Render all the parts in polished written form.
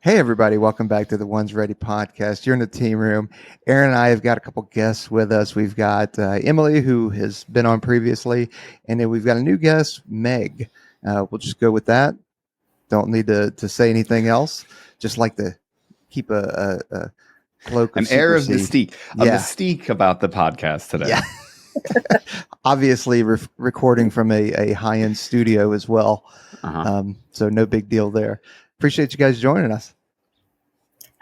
Hey, everybody. Welcome back to the One's Ready podcast. You're in the team room. Aaron and I have got a couple guests with us. We've got Emily, who has been on previously, and then we've got a new guest, Meg. We'll just go with that. Don't need to say anything else. Just like to keep a cloak of an air of secrecy. mystique about the podcast today. Yeah. Obviously, recording from a high-end studio as well. So no big deal there. Appreciate you guys joining us.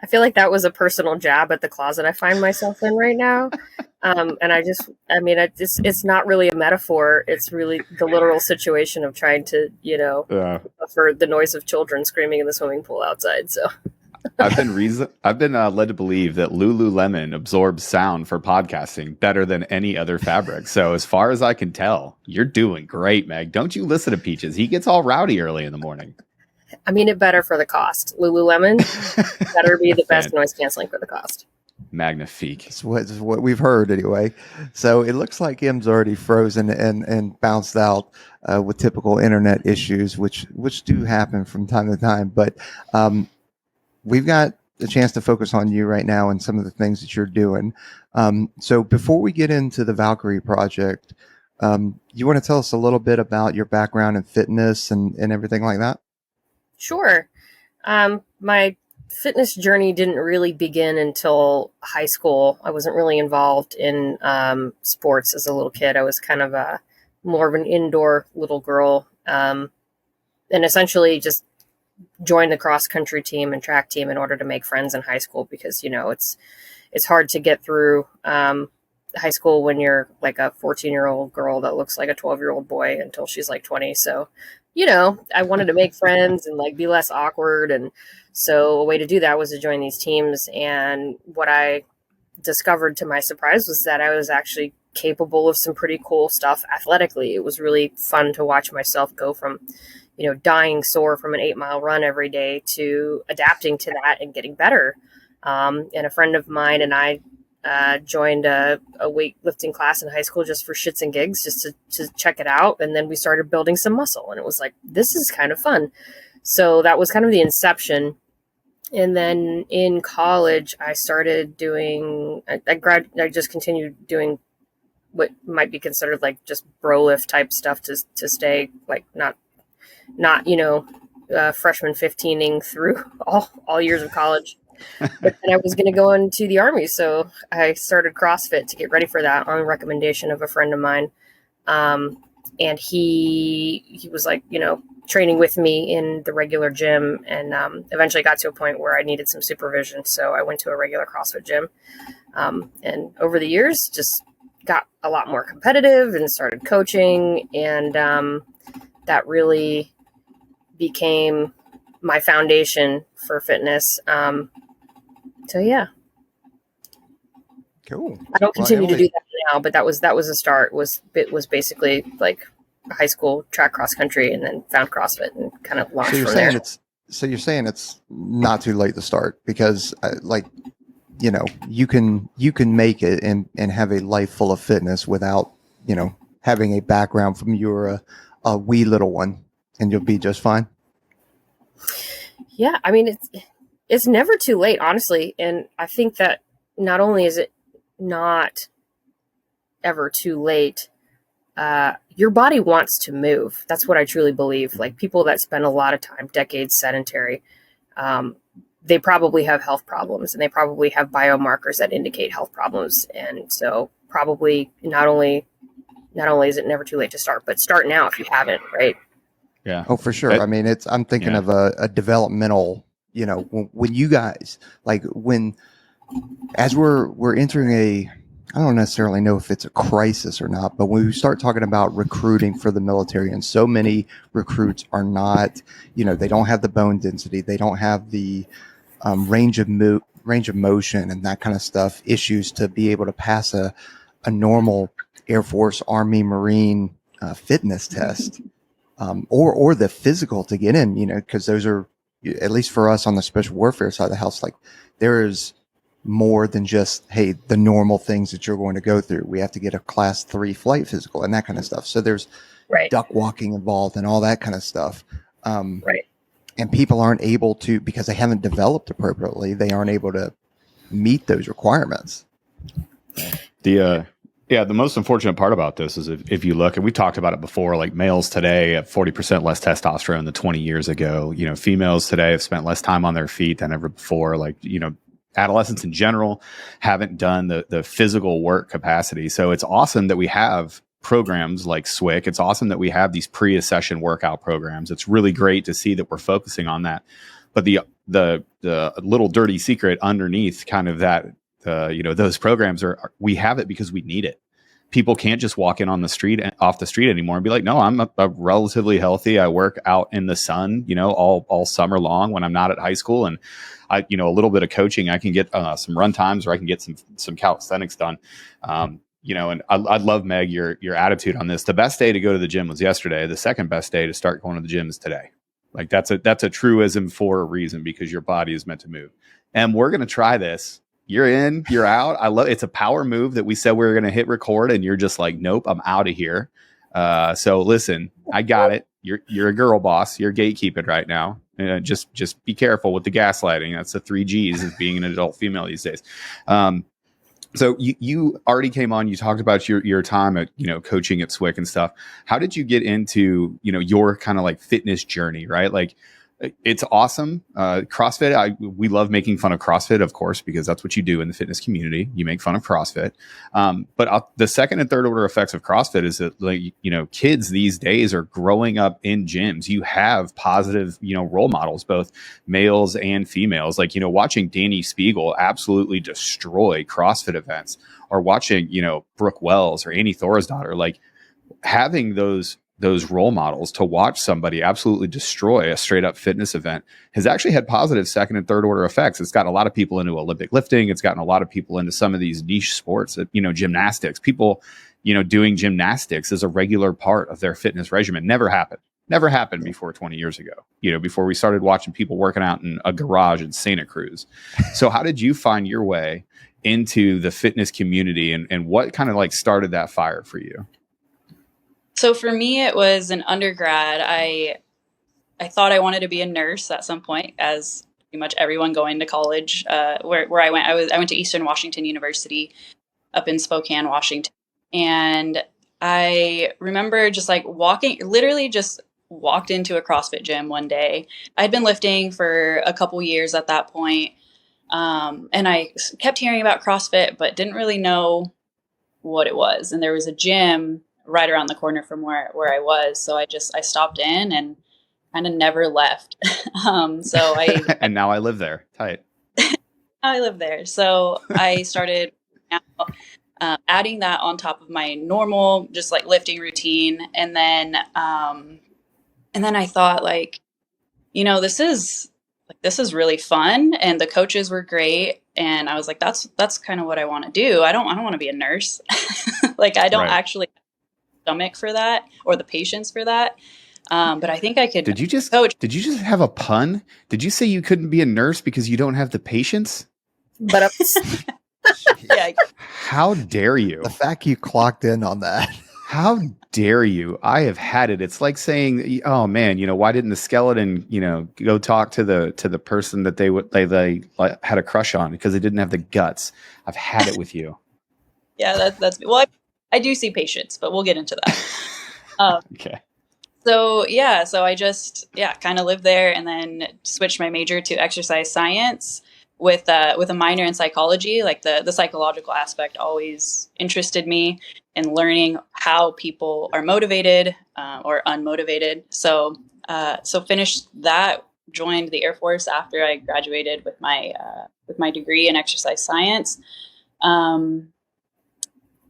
I feel like that was a personal jab at the closet I find myself in right now. And it's not really a metaphor. It's really the literal situation of trying to, for the noise of children screaming in the swimming pool outside. So I've been led to believe that Lululemon absorbs sound for podcasting better than any other fabric. So as far as I can tell, you're doing great, Meg. Don't you listen to Peaches? He gets all rowdy early in the morning. I mean, it better for the cost. Lululemon better be the best noise canceling for the cost. Magnifique. It's what we've heard anyway. So it looks like Em's already frozen and bounced out with typical internet issues, which do happen from time to time. But we've got a chance to focus on you right now and some of the things that you're doing. So before we get into the Valkyrie Project, you want to tell us a little bit about your background in fitness and everything like that? Sure. My fitness journey didn't really begin until high school. I wasn't really involved in sports as a little kid. I was kind of more of an indoor little girl, and essentially just joined the cross country team and track team in order to make friends in high school because, it's hard to get through high school when you're like a 14-year-old girl that looks like a 12-year-old boy until she's like 20. So I wanted to make friends and like be less awkward. And so a way to do that was to join these teams. And what I discovered to my surprise was that I was actually capable of some pretty cool stuff athletically. It was really fun to watch myself go from, dying sore from an 8-mile run every day to adapting to that and getting better. And a friend of mine and I joined a weightlifting class in high school just for shits and gigs, just to check it out. And then we started building some muscle and it was like, this is kind of fun. So that was kind of the inception. And then in college, I started doing, I just continued doing what might be considered like just bro lift type stuff to stay like not freshman 15ing through all years of college. But then I was going to go into the Army, so I started CrossFit to get ready for that on recommendation of a friend of mine. And he was like, training with me in the regular gym, and eventually got to a point where I needed some supervision. So I went to a regular CrossFit gym, and over the years, just got a lot more competitive and started coaching, and that really became my foundation for fitness. So yeah. Cool. I don't continue to do that now, but that was a start. It was basically like high school track cross country, and then found CrossFit and kind of launched from there. So you're saying it's not too late to start because you can make it and have a life full of fitness without, having a background from you're a wee little one, and you'll be just fine. Yeah. I mean, it's never too late, honestly. And I think that not only is it not ever too late, your body wants to move. That's what I truly believe. Like people that spend a lot of time, decades sedentary, they probably have health problems, and they probably have biomarkers that indicate health problems. And so probably not only is it never too late to start, but start now if you haven't, right? Yeah. Oh, for sure. I'm thinking of a developmental, when you guys, like as we're entering I don't necessarily know if it's a crisis or not, but when we start talking about recruiting for the military, and so many recruits are not, they don't have the bone density, they don't have the range of motion and that kind of stuff, issues to be able to pass a normal Air Force, Army, Marine fitness test, or the physical to get in, because those are, at least for us on the special warfare side of the house, like there is more than just, hey, the normal things that you're going to go through. We have to get a class 3 flight physical and that kind of stuff. So there's duck walking involved and all that kind of stuff. Right. and people aren't able to, because they haven't developed appropriately, they aren't able to meet those requirements. The most unfortunate part about this is if you look, and we talked about it before, like males today have 40% less testosterone than 20 years ago. You know, females today have spent less time on their feet than ever before. Like, you know, adolescents in general haven't done the physical work capacity. So it's awesome that we have programs like SWIC. It's awesome that we have these pre-session workout programs. It's really great to see that we're focusing on that. But the little dirty secret underneath kind of that, you know, those programs we have it because we need it. People can't just walk in on the street, off the street anymore and be like, no, I'm a relatively healthy. I work out in the sun, you know, all summer long when I'm not at high school. And I, you know, a little bit of coaching, I can get some run times, or I can get some calisthenics done. You know, and I love, Meg, your attitude on this. The best day to go to the gym was yesterday. The second best day to start going to the gym is today. Like that's a truism for a reason, because your body is meant to move. And we're going to try this. You're in, you're out. I love it's a power move that we said we were going to hit record, and you're just like, nope, I'm out of here. So listen, I got it. You're a girl boss. You're gatekeeping right now. Just be careful with the gaslighting. That's the 3 G's of being an adult female these days. So you already came on. You talked about your time at, you know, coaching at SWIC and stuff. How did you get into, you know, your kind of like fitness journey, right? Like, it's awesome. CrossFit, we love making fun of CrossFit, of course, because that's what you do in the fitness community. You make fun of CrossFit. But the second and third order effects of CrossFit is that, like, you know, kids these days are growing up in gyms. You have positive, you know, role models, both males and females. Like, you know, watching Danny Spiegel absolutely destroy CrossFit events, or watching, you know, Brooke Wells or Annie Thorisdottir, like having those role models to watch somebody absolutely destroy a straight up fitness event has actually had positive second and third order effects. It's gotten a lot of people into Olympic lifting. It's gotten a lot of people into some of these niche sports, you know, gymnastics. People, you know, doing gymnastics as a regular part of their fitness regimen. Never happened before 20 years ago, you know, before we started watching people working out in a garage in Santa Cruz. So how did you find your way into the fitness community, and what kind of like started that fire for you? So for me, it was an undergrad. I thought I wanted to be a nurse at some point, as pretty much everyone going to college. Where I went, I went to Eastern Washington University up in Spokane, Washington. And I remember just like literally just walked into a CrossFit gym one day. I'd been lifting for a couple years at that point. And I kept hearing about CrossFit, but didn't really know what it was. And there was a gym right around the corner from where I was. So I stopped in and kind of never left. And now I live there. Tight. I live there. So I started adding that on top of my normal, just like lifting routine. And then I thought, like, you know, this is really fun. And the coaches were great. And I was like, that's kind of what I want to do. I don't want to be a nurse. Like, I don't actually stomach for that, or the patience for that. But I think I could. Did you just have a pun? Did you say you couldn't be a nurse because you don't have the patience? But yeah. How dare you? The fact you clocked in on that. How dare you? I have had it. It's like saying, "Oh man, you know, why didn't the skeleton, you know, go talk to the person that they had a crush on because they didn't have the guts?" I've had it with you. Yeah, that's well. I do see patience, but we'll get into that. Okay. So I just kind of lived there, and then switched my major to exercise science with a minor in psychology. Like the psychological aspect always interested me, in learning how people are motivated or unmotivated. So finished that, joined the Air Force after I graduated with my degree in exercise science.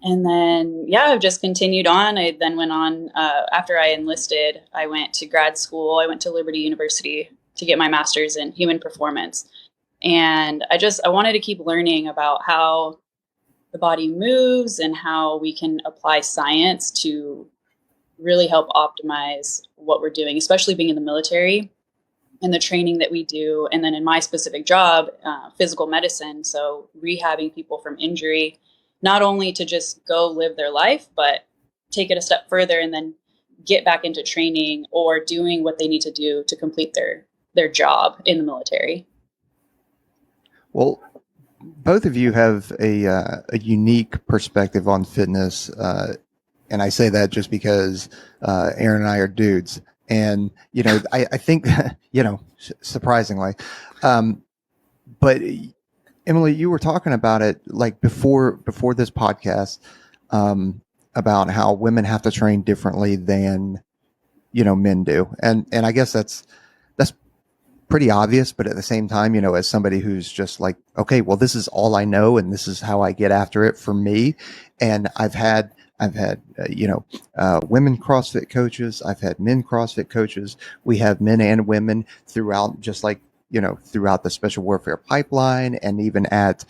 And then, I've just continued on. I then went on, after I enlisted, I went to grad school. I went to Liberty University to get my master's in human performance. And I wanted to keep learning about how the body moves and how we can apply science to really help optimize what we're doing, especially being in the military and the training that we do. And then in my specific job, physical medicine. So rehabbing people from injury, not only to just go live their life, but take it a step further and then get back into training or doing what they need to do to complete their job in the military. Well, both of you have a unique perspective on fitness, and I say that just because Aaron and I are dudes, and I think surprisingly, but Emily, you were talking about it like before this podcast, about how women have to train differently than men do, and I guess that's pretty obvious, but at the same time, as somebody who's just like, okay, well, this is all I know, and this is how I get after it for me. And I've had women CrossFit coaches. I've had men CrossFit coaches. We have men and women throughout, just like, throughout the special warfare pipeline, and even at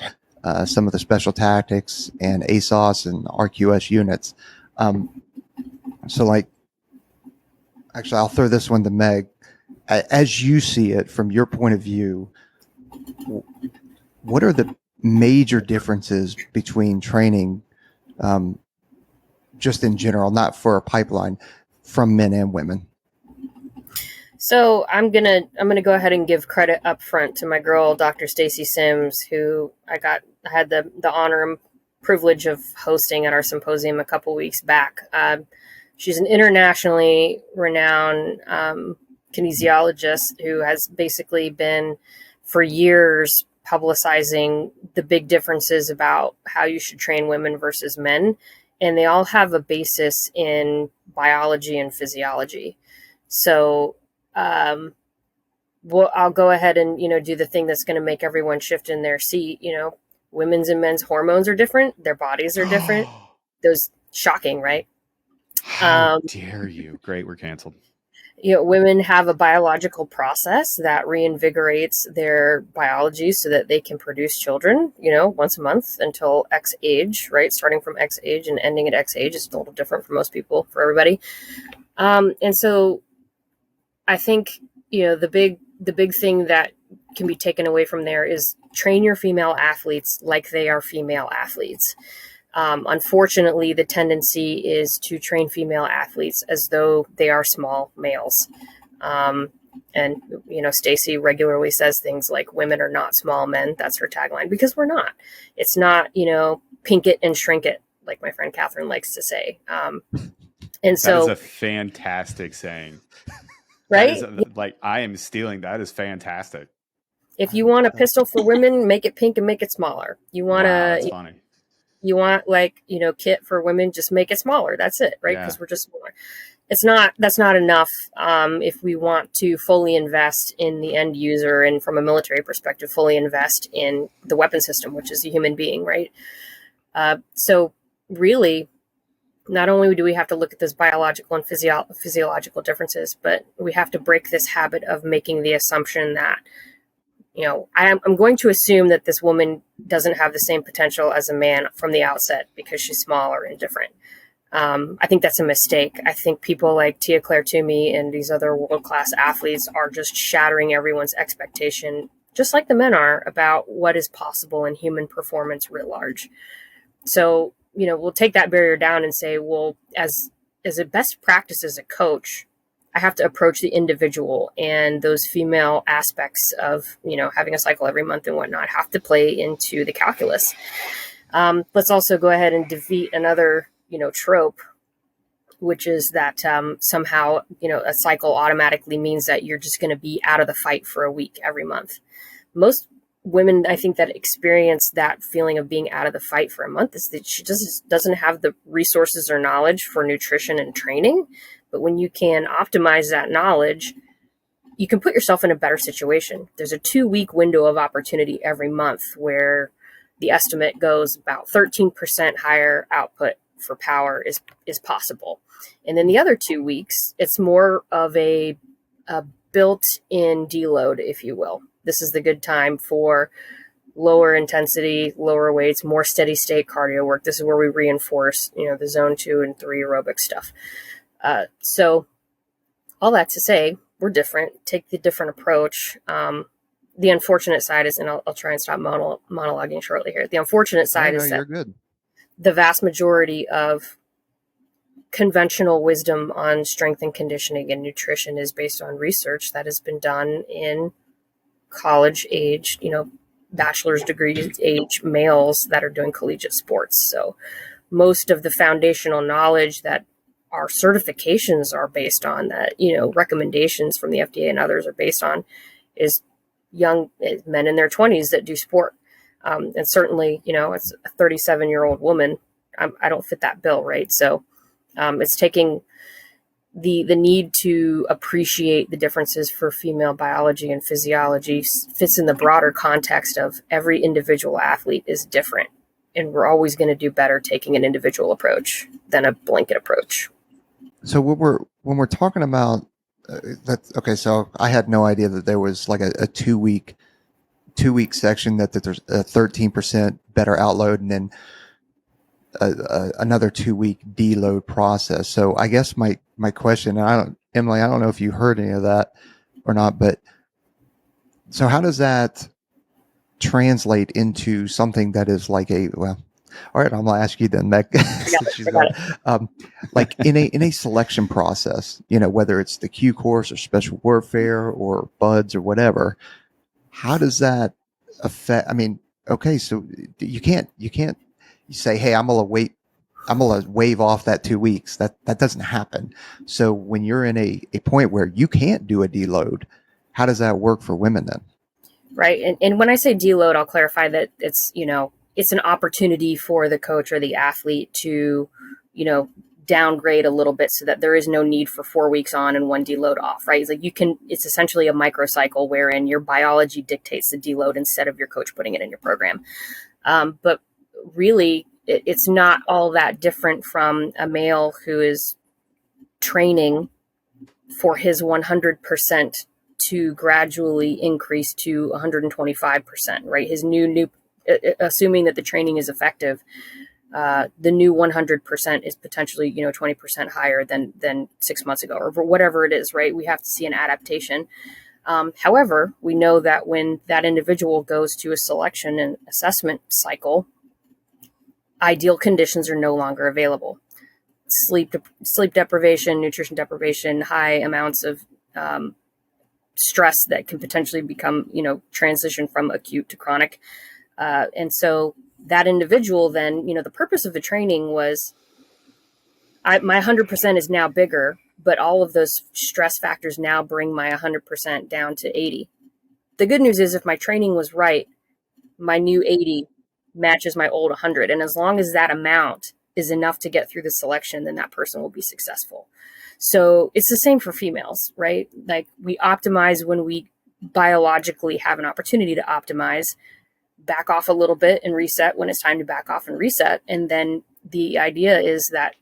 some of the special tactics and ASOS and RQS units. So like, actually, I'll throw this one to Meg. As you see it from your point of view, what are the major differences between training, just in general, not for a pipeline, from men and women? So I'm gonna go ahead and give credit up front to my girl, Dr. Stacy Sims, who I had the honor and privilege of hosting at our symposium a couple weeks back. She's an internationally renowned kinesiologist who has basically been for years publicizing the big differences about how you should train women versus men. And they all have a basis in biology and physiology. So I'll go ahead and, do the thing that's going to make everyone shift in their seat. Women's and men's hormones are different. Their bodies are different. Those shocking, right? How dare you? Great. We're canceled. Women have a biological process that reinvigorates their biology so that they can produce children, once a month until X age, right? Starting from X age and ending at X age is a little different for most people, for everybody. And so I think, the big thing that can be taken away from there is train your female athletes like they are female athletes. Unfortunately, the tendency is to train female athletes as though they are small males. And Stacy regularly says things like women are not small men. That's her tagline, because we're not. It's not, pink it and shrink it, like my friend Catherine likes to say. And so that is a fantastic saying, right? Like, I am stealing. That is fantastic. If you want a pistol for women, make it pink and make it smaller. You want that's funny. You want kit for women, just make it smaller. That's it, right? Because we're just smaller. That's not enough if we want to fully invest in the end user, and from a military perspective, fully invest in the weapon system, which is a human being, right? So really, not only do we have to look at those biological and physiological differences, but we have to break this habit of making the assumption that I'm going to assume that this woman doesn't have the same potential as a man from the outset because she's smaller and different. I think that's a mistake. I think people like Tia Claire Toomey and these other world-class athletes are just shattering everyone's expectation, just like the men are, about what is possible in human performance writ large. So, we'll take that barrier down and say, well, as a best practice as a coach, I have to approach the individual, and those female aspects of, having a cycle every month and whatnot have to play into the calculus. Let's also go ahead and defeat another, trope, which is that somehow, a cycle automatically means that you're just going to be out of the fight for a week every month. Most women, I think, that experience that feeling of being out of the fight for a month is that she just doesn't have the resources or knowledge for nutrition and training. But when you can optimize that knowledge, you can put yourself in a better situation. There's a 2-week window of opportunity every month where the estimate goes about 13% higher output for power is possible. And then the other 2 weeks, it's more of a built-in deload, if you will. This is the good time for lower intensity, lower weights, more steady state cardio work. This is where we reinforce, the zone 2 and 3 aerobic stuff. So all that to say, we're different, take the different approach. The unfortunate side is, and I'll try and stop monologuing shortly here. The unfortunate side is that you're good. The vast majority of conventional wisdom on strength and conditioning and nutrition is based on research that has been done in college age, bachelor's degree age males that are doing collegiate sports. So most of the foundational knowledge that our certifications are based on, that, recommendations from the FDA and others are based on, is young men in their 20s that do sport. And certainly, it's a 37-year-old woman. I don't fit that bill, right? So it's taking the need to appreciate the differences for female biology and physiology fits in the broader context of every individual athlete is different. And we're always going to do better taking an individual approach than a blanket approach. So when we're talking about that's okay. So I had no idea that there was like a 2-week section that there's a 13% better outload and then another 2-week deload process. So I guess my question, and Emily, I don't know if you heard any of that or not, but so how does that translate into something that is like all right, I'm gonna ask you then, Meg. Like in a selection process, whether it's the Q course or special warfare or buds or whatever, how does that affect? I mean, okay, so you can't say, hey, I'm gonna waive off that 2 weeks. That doesn't happen. So when you're in a point where you can't do a deload, how does that work for women then? Right. And when I say deload, I'll clarify that it's an opportunity for the coach or the athlete to, downgrade a little bit so that there is no need for 4 weeks on and 1 deload off, right? It's like it's essentially a microcycle wherein your biology dictates the deload instead of your coach putting it in your program. But really, it's not all that different from a male who is training for his 100% to gradually increase to 125%, right? His new, assuming that the training is effective, the new 100% is potentially, 20% higher than 6 months ago or whatever it is, right? We have to see an adaptation. However, we know that when that individual goes to a selection and assessment cycle, ideal conditions are no longer available. Sleep deprivation, nutrition deprivation, high amounts of stress that can potentially become, transition from acute to chronic. And so that individual then, the purpose of the training was my 100% is now bigger, but all of those stress factors now bring my 100% down to 80. The good news is if my training was right, my new 80 matches my old 100. And as long as that amount is enough to get through the selection, then that person will be successful. So it's the same for females, right? Like we optimize when we biologically have an opportunity to optimize, back off a little bit and reset when it's time to back off and reset. And then the idea is that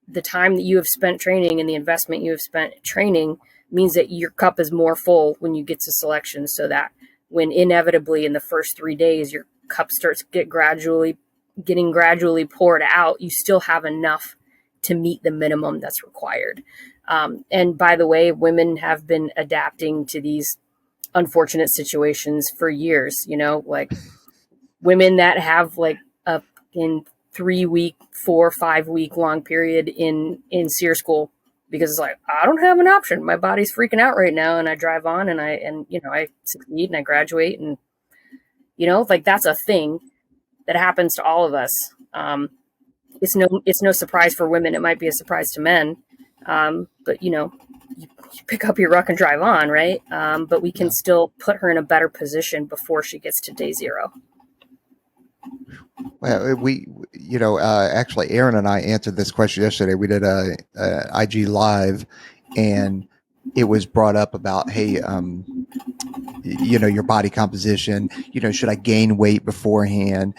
the time that you have spent training and the investment you have spent training means that your cup is more full when you get to selection, so that when inevitably in the first 3 days, your cup starts getting gradually poured out, you still have enough to meet the minimum that's required. And by the way, women have been adapting to these unfortunate situations for years, like women that have like in 3 week, 4 or 5 week long period in SEER school, because it's like, I don't have an option. My body's freaking out right now. And I drive on and I succeed and I graduate, and, like that's a thing that happens to all of us. It's no surprise for women. It might be a surprise to men. But you pick up your ruck and drive on, right? But we can still put her in a better position before she gets to day 0. Well, actually, Aaron and I answered this question yesterday. We did a IG live, and it was brought up about, hey, your body composition. Should I gain weight beforehand?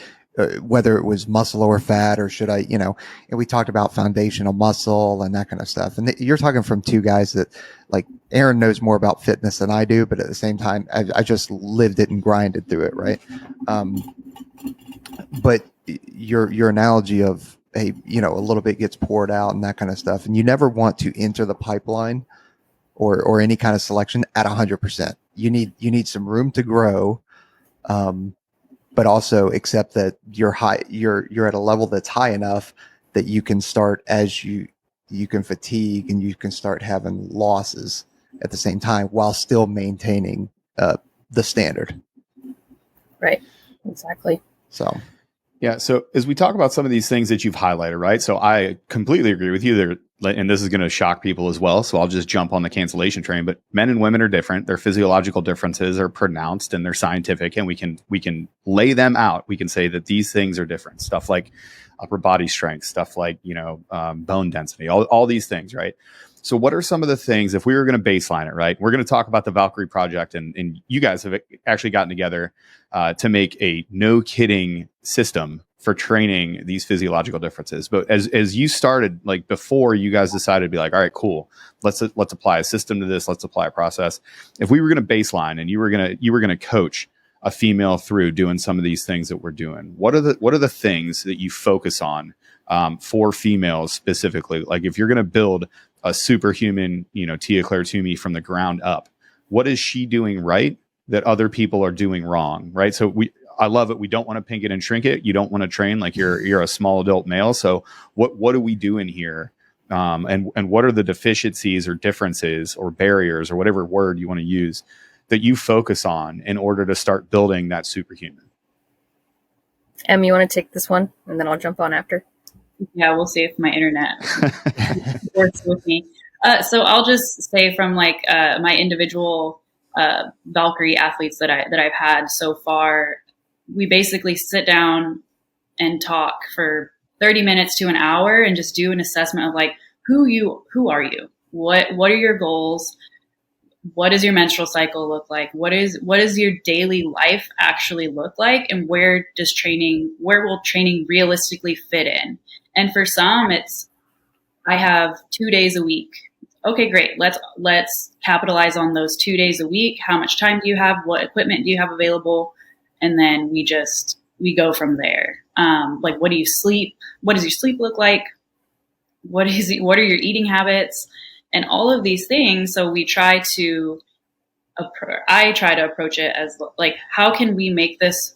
Whether it was muscle or fat, or should I, and we talked about foundational muscle and that kind of stuff. And you're talking from 2 guys that, like, Aaron knows more about fitness than I do, but at the same time, I just lived it and grinded through it, right? But your analogy of, hey, a little bit gets poured out and that kind of stuff, and you never want to enter the pipeline or any kind of selection at 100%. You need some room to grow. But also accept that you're at a level that's high enough that you can start as you you can fatigue and you can start having losses at the same time while still maintaining the standard. Right. Exactly. So. Yeah. So as we talk about some of these things that you've highlighted, right? So I completely agree with you there. And this is going to shock people as well. So I'll just jump on the cancellation train, but men and women are different. Their physiological differences are pronounced and they're scientific, and we can lay them out. We can say that these things are different. Stuff like upper body strength, stuff like, bone density, all these things, right? So what are some of the things, if we were going to baseline it, right? We're going to talk about the Valkyrie Project, and you guys have actually gotten together to make a no kidding system for training these physiological differences. But as you started, like before you guys decided to be like, all right, cool, let's apply a system to this. Let's apply a process. If we were going to baseline and you were going to coach a female through doing some of these things that we're doing, what are the things that you focus on for females specifically? Like if you're going to build a superhuman, Tia Claire Toomey from the ground up, what is she doing right that other people are doing wrong, right? So I love it. We don't want to pink it and shrink it. You don't want to train like you're a small adult male. So what are we doing here? And what are the deficiencies or differences or barriers or whatever word you want to use that you focus on in order to start building that superhuman? Em, you want to take this one and then I'll jump on after? Yeah, we'll see if my internet works with me. So I'll just say from my individual Valkyrie athletes that I've had so far, we basically sit down and talk for 30 minutes to an hour and just do an assessment of like, who are you? What are your goals? What does your menstrual cycle look like? What does your daily life actually look like? And where will training realistically fit in? And for some, I have 2 days a week. Okay, great. Let's capitalize on those 2 days a week. How much time do you have? What equipment do you have available? And then we go from there. Like, what do you sleep? What does your sleep look like? What are your eating habits? And all of these things. So I try to approach it as like, how can we make this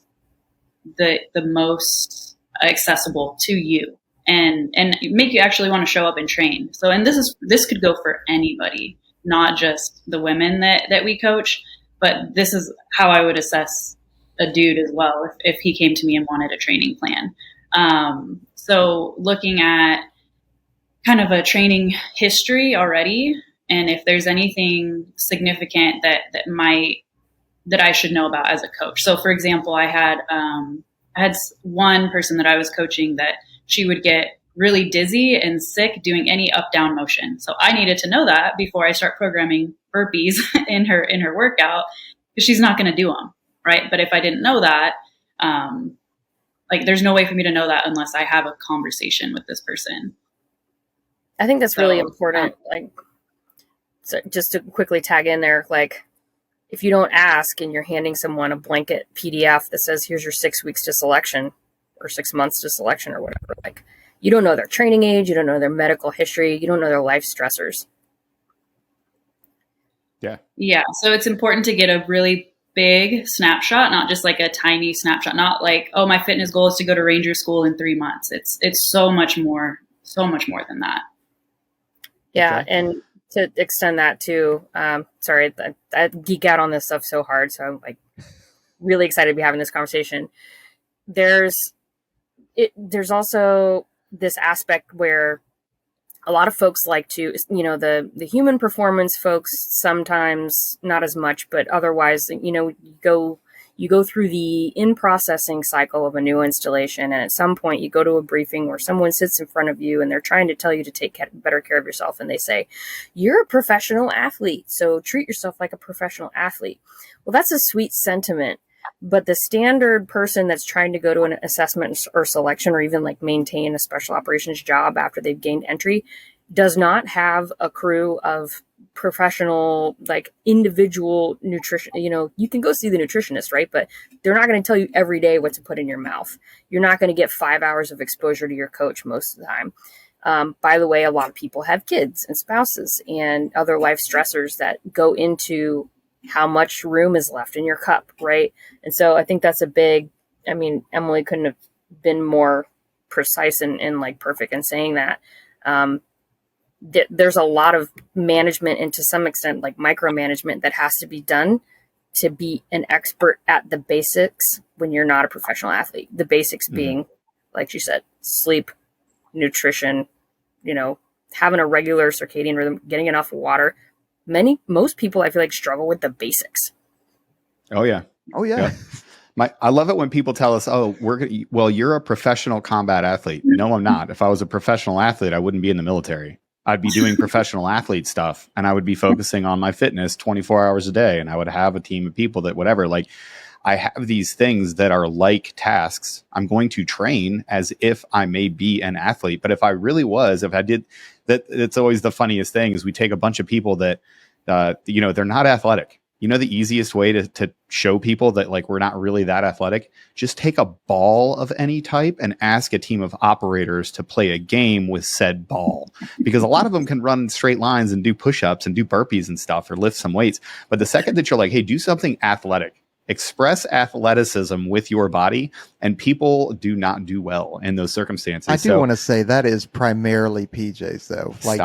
the most accessible to you and make you actually want to show up and train. So, and this could go for anybody, not just the women that we coach, but this is how I would assess a dude as well if he came to me and wanted a training plan. So looking at kind of a training history already, and if there's anything significant that I should know about as a coach. So for example, I had one person that I was coaching that she would get really dizzy and sick doing any up down motion. So I needed to know that before I start programming burpees in her workout, because she's not going to do them. Right. But if I didn't know that, there's no way for me to know that unless I have a conversation with this person. I think that's really important. So just to quickly tag in there, like if you don't ask and you're handing someone a blanket PDF that says, here's your 6 weeks to selection or 6 months to selection or whatever, like you don't know their training age, you don't know their medical history, you don't know their life stressors. Yeah. Yeah. So it's important to get a really big snapshot, not just like a tiny snapshot, not like, oh, my fitness goal is to go to Ranger school in 3 months. It's so much more than that. Yeah. Okay. And to extend that too, sorry, I geek out on this stuff so hard. So I'm like really excited to be having this conversation. There's also this aspect where a lot of folks like to, the human performance folks, sometimes not as much, but otherwise, you go through the in-processing cycle of a new installation. And at some point you go to a briefing where someone sits in front of you and they're trying to tell you to take better care of yourself. And they say, you're a professional athlete, so treat yourself like a professional athlete. Well, that's a sweet sentiment. But the standard person that's trying to go to an assessment or selection or even like maintain a special operations job after they've gained entry does not have a crew of professional, like individual nutrition. You can go see the nutritionist, right? But they're not going to tell you every day what to put in your mouth. You're not going to get 5 hours of exposure to your coach most of the time. By the way, a lot of people have kids and spouses and other life stressors that go into how much room is left in your cup, right? And so I think that's Emily couldn't have been more precise and like perfect in saying that. there's a lot of management and to some extent like micromanagement that has to be done to be an expert at the basics when you're not a professional athlete. The basics being, like you said, sleep, nutrition, having a regular circadian rhythm, getting enough water. Most people I feel like struggle with the basics. Oh yeah. I love it when people tell us, you're a professional combat athlete. No, I'm not. If I was a professional athlete, I wouldn't be in the military. I'd be doing professional athlete stuff, and I would be focusing on my fitness 24 hours a day. And I would have a team of people that whatever, like I have these things that are like tasks. I'm going to train as if I may be an athlete. But if I really was, if I did that, it's always the funniest thing is we take a bunch of people that, they're not athletic. The easiest way to show people that like we're not really that athletic, just take a ball of any type and ask a team of operators to play a game with said ball. Because a lot of them can run straight lines and do push-ups and do burpees and stuff or lift some weights. But the second that you're like, hey, do something athletic, express athleticism with your body, and people do not do well in those circumstances. I do want to say that is primarily PJs though. Like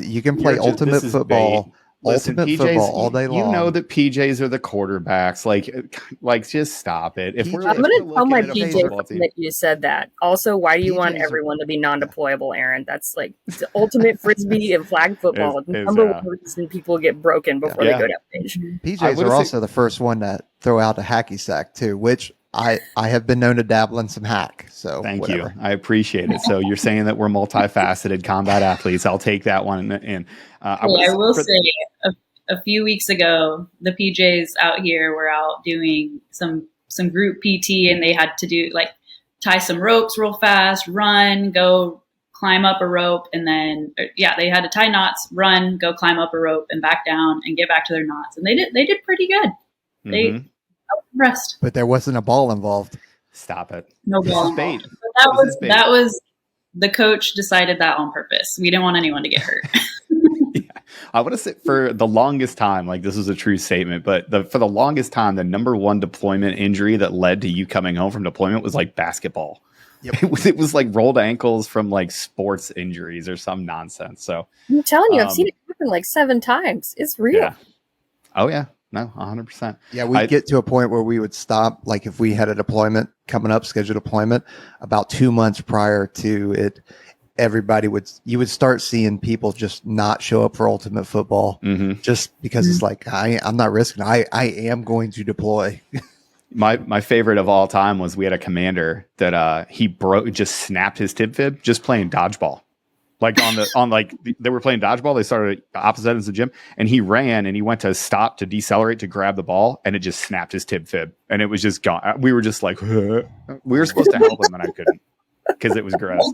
you can play ultimate football. Listen, Ultimate PJs, football all day long. You know that PJs are the quarterbacks. Like just stop it. I'm going to tell my PJ that you said that. Also, why do you want everyone to be non-deployable, Aaron? That's like the ultimate frisbee and flag football. Number one reason people get broken before they go down stage. PJs are also the first one to throw out a hacky sack too, which I have been known to dabble in some hack. So thank you. I appreciate it. So you're saying that we're multifaceted combat athletes. I'll take that one. And I will say a few weeks ago, the PJs out here were out doing some group PT, and they had to do like tie some ropes real fast, run, go climb up a rope, and then they had to tie knots, run, go climb up a rope, and back down and get back to their knots. And they did pretty good. They rest, but there wasn't a ball involved. Stop it. No ball involved. That was the coach decided that on purpose. We didn't want anyone to get hurt. I want to say for the longest time, like this is a true statement, but for the longest time, the number one deployment injury that led to you coming home from deployment was like basketball. Yep. It was like rolled ankles from like sports injuries or some nonsense. So I'm telling you, I've seen it happen like 7 times. It's real. Yeah. Oh yeah. No, 100%. Yeah, we'd get to a point where we would stop, like if we had a deployment coming up, scheduled deployment, about 2 months prior to it, you would start seeing people just not show up for ultimate football just because it's like, I'm not risking, I am going to deploy. My favorite of all time was we had a commander that just snapped his tib fib just playing dodgeball. Like they were playing dodgeball. They started opposite ends of the gym, and he ran and he went to stop to decelerate to grab the ball, and it just snapped his tib fib, and it was just gone. We were just like, we were supposed to help him, and I couldn't because it was gross.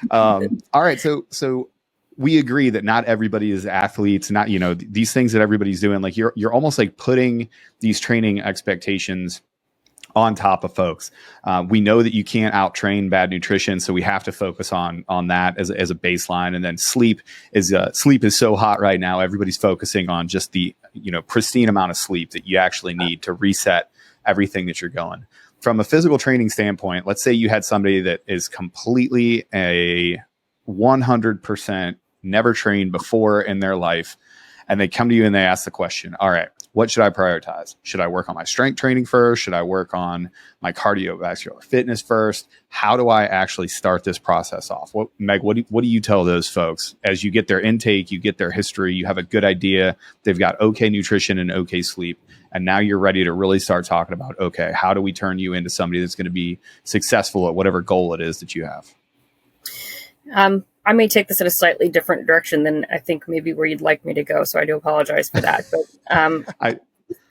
All right, so we agree that not everybody is athletes. Not these things that everybody's doing. Like you're almost like putting these training expectations on top of folks. We know that you can't out-train bad nutrition, so we have to focus on that as a baseline. And then sleep is so hot right now. Everybody's focusing on just the pristine amount of sleep that you actually need to reset everything that you're going. From a physical training standpoint, let's say you had somebody that is completely a 100% never trained before in their life, and they come to you and they ask the question, all right, what should I prioritize? Should I work on my strength training first? Should I work on my cardiovascular fitness first? How do I actually start this process off? Meg, what do you tell those folks as you get their intake, you get their history, you have a good idea, they've got okay nutrition and okay sleep, and now you're ready to really start talking about, okay, how do we turn you into somebody that's going to be successful at whatever goal it is that you have? I may take this in a slightly different direction than I think maybe where you'd like me to go. So I do apologize for that. But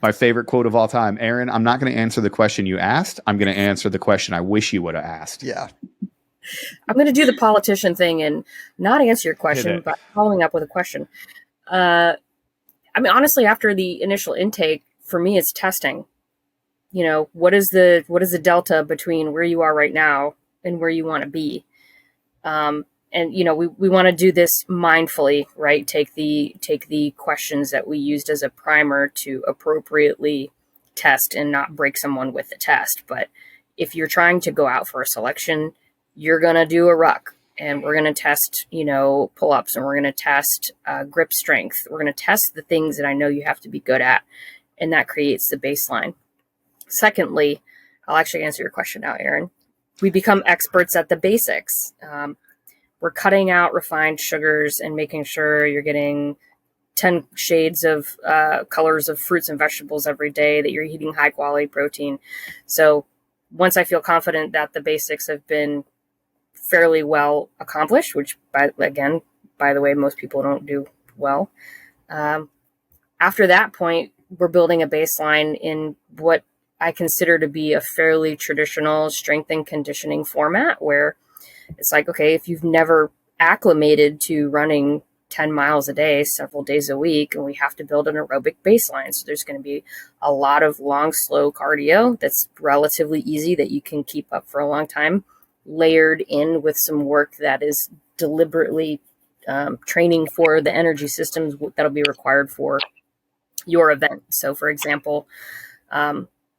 my favorite quote of all time, Aaron, I'm not going to answer the question you asked. I'm going to answer the question I wish you would have asked. Yeah. I'm going to do the politician thing and not answer your question, but following up with a question. Honestly, after the initial intake, for me, it's testing. What is the delta between where you are right now and where you want to be? And we want to do this mindfully, right? Take the questions that we used as a primer to appropriately test and not break someone with the test. But if you're trying to go out for a selection, you're going to do a ruck. and we're going to test, pull-ups, and we're going to test grip strength. We're going to test the things that I know you have to be good at, and that creates the baseline. Secondly, I'll actually answer your question now, Aaron. We become experts at the basics. We're cutting out refined sugars and making sure you're getting 10 shades of colors of fruits and vegetables every day, that you're eating high quality protein. So once I feel confident that the basics have been fairly well accomplished, which by the way, most people don't do well. After that point, we're building a baseline in what I consider to be a fairly traditional strength and conditioning format, where it's like, okay, if you've never acclimated to running 10 miles a day, several days a week, and we have to build an aerobic baseline. So there's going to be a lot of long, slow cardio that's relatively easy, that you can keep up for a long time, layered in with some work that is deliberately training for the energy systems that'll be required for your event. So for example,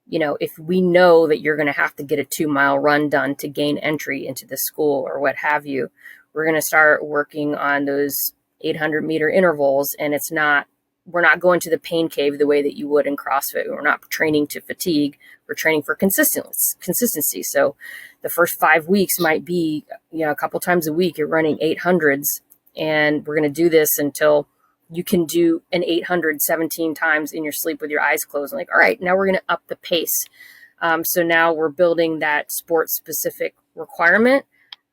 if we know that you're going to have to get a 2-mile run done to gain entry into the school or what have you, we're going to start working on those 800-meter intervals. And we're not going to the pain cave the way that you would in CrossFit. We're not training to fatigue. We're training for consistency. So the first 5 weeks might be, a couple times a week, you're running 800s, and we're going to do this until you can do an 800 17 times in your sleep with your eyes closed. All right, now we're going to up the pace. So now we're building that sport specific requirement.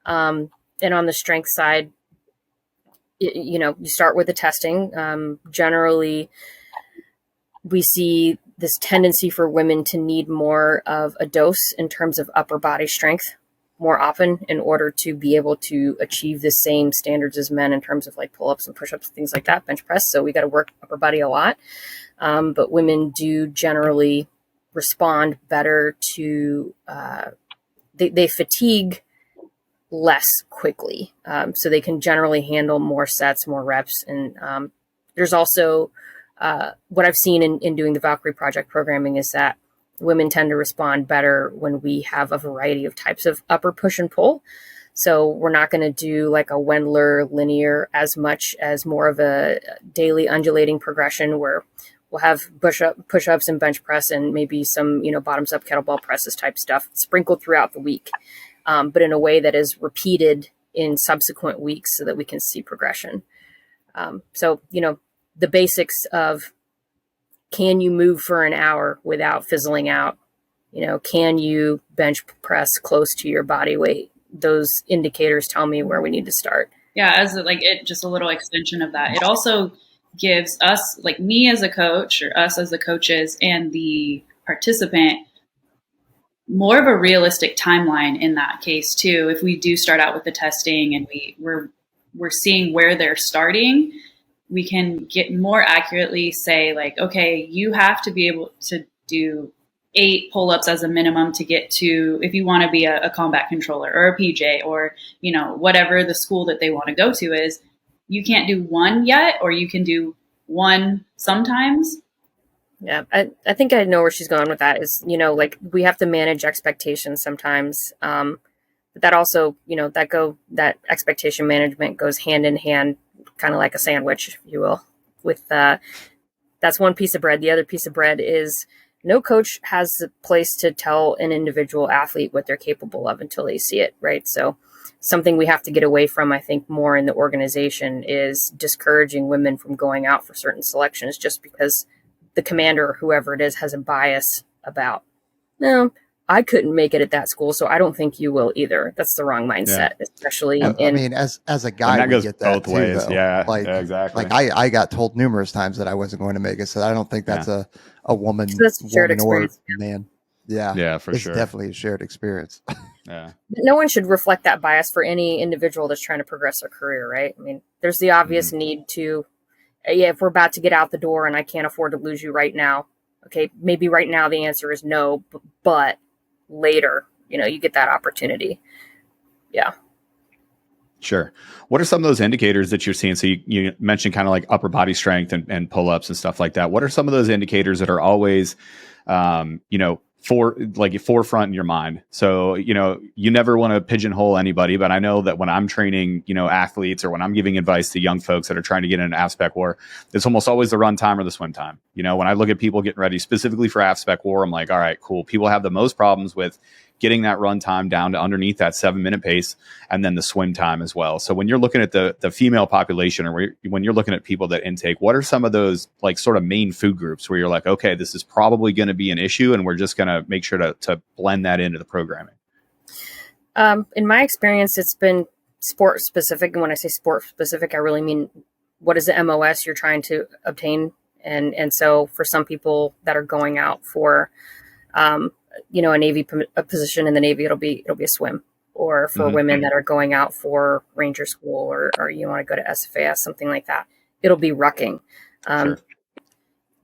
And on the strength side, you start with the testing. Generally, we see this tendency for women to need more of a dose in terms of upper body strength more often in order to be able to achieve the same standards as men in terms of like pull-ups and push-ups, things like that, bench press. So we got to work upper body a lot. But women do generally respond better to, they fatigue less quickly. So they can generally handle more sets, more reps. And there's also what I've seen in doing the Valkyrie Project programming is that women tend to respond better when we have a variety of types of upper push and pull. So we're not going to do like a Wendler linear as much as more of a daily undulating progression where we'll have push-ups and bench press and maybe some, bottoms up kettlebell presses type stuff sprinkled throughout the week. But in a way that is repeated in subsequent weeks so that we can see progression. So, the basics of, can you move for an hour without fizzling out? Can you bench press close to your body weight? Those indicators tell me where we need to start. Yeah, just a little extension of that. It also gives us, like me as a coach or us as the coaches and the participant, more of a realistic timeline in that case too. If we do start out with the testing and we're seeing where they're starting, we can get more accurately say like, okay, you have to be able to do 8 pull-ups as a minimum to get to, if you want to be a combat controller or a PJ or, whatever the school that they want to go to is, you can't do 1 yet, or you can do 1 sometimes. Yeah, I think I know where she's going with that is, like we have to manage expectations sometimes. But that also, that expectation management goes hand in hand, kind of like a sandwich, if you will, with that's one piece of bread. The other piece of bread is no coach has the place to tell an individual athlete what they're capable of until they see it, right? So something we have to get away from, I think, more in the organization is discouraging women from going out for certain selections just because the commander or whoever it is has a bias about, no, I couldn't make it at that school, so I don't think you will either. That's the wrong mindset, especially I mean, as a guy, that goes we get that both too, ways. though. Yeah, exactly. like I got told numerous times that I wasn't going to make it, so I don't think that's a woman, so that's a shared experience. Or man. Yeah, for it's sure. Definitely a shared experience. Yeah. No one should reflect that bias for any individual that's trying to progress their career, right? I mean, there's the obvious need to, if we're about to get out the door and I can't afford to lose you right now, okay, maybe right now the answer is no, but later, you get that opportunity. Yeah. Sure. What are some of those indicators that you're seeing? So you mentioned kind of like upper body strength and pull-ups and stuff like that. What are some of those indicators that are always, forefront in your mind. So, you never want to pigeonhole anybody, but I know that when I'm training, athletes, or when I'm giving advice to young folks that are trying to get into AFSPECWAR, it's almost always the run time or the swim time. When I look at people getting ready specifically for AFSPECWAR, I'm like, all right, cool. People have the most problems with getting that run time down to underneath that 7-minute pace, and then the swim time as well. So when you're looking at the female population, or when you're looking at people that intake, what are some of those like sort of main food groups where you're like, okay, this is probably going to be an issue, and we're just going to make sure to blend that into the programming? In my experience, it's been sport specific. And when I say sport specific, I really mean what is the MOS you're trying to obtain. And so for some people that are going out for, a Navy a position in the Navy, it'll be a swim. Or for women that are going out for Ranger School, or you want to go to SFAS, something like that, it'll be rucking. Sure.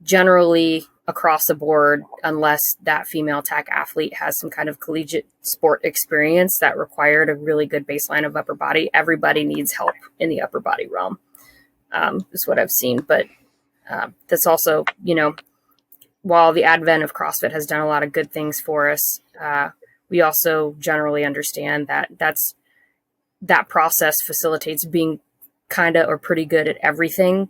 Generally across the board, unless that female TAC athlete has some kind of collegiate sport experience that required a really good baseline of upper body, everybody needs help in the upper body realm. Is what I've seen. But that's also, while the advent of CrossFit has done a lot of good things for us, we also generally understand that that process facilitates being kind of or pretty good at everything.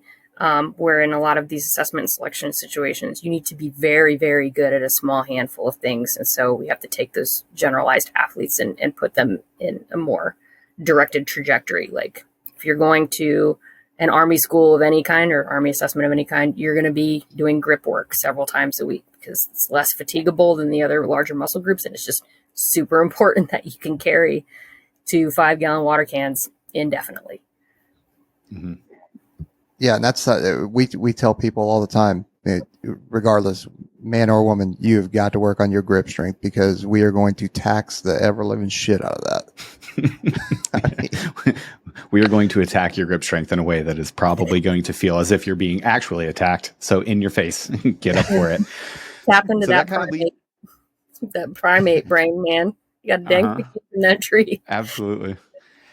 Where in a lot of these assessment and selection situations, you need to be very, very good at a small handful of things. And so we have to take those generalized athletes and put them in a more directed trajectory. Like if you're going to an Army school of any kind or Army assessment of any kind, you're going to be doing grip work several times a week because it's less fatigable than the other larger muscle groups. And it's just super important that you can carry 2 5-gallon water cans indefinitely. Mm-hmm. Yeah, and that's we tell people all the time, regardless, man or woman, you've got to work on your grip strength because we are going to tax the ever living shit out of that. We are going to attack your grip strength in a way that is probably going to feel as if you're being actually attacked. So in your face, get up for it. Tap into that primate brain, man. You got to dang in that tree. Absolutely.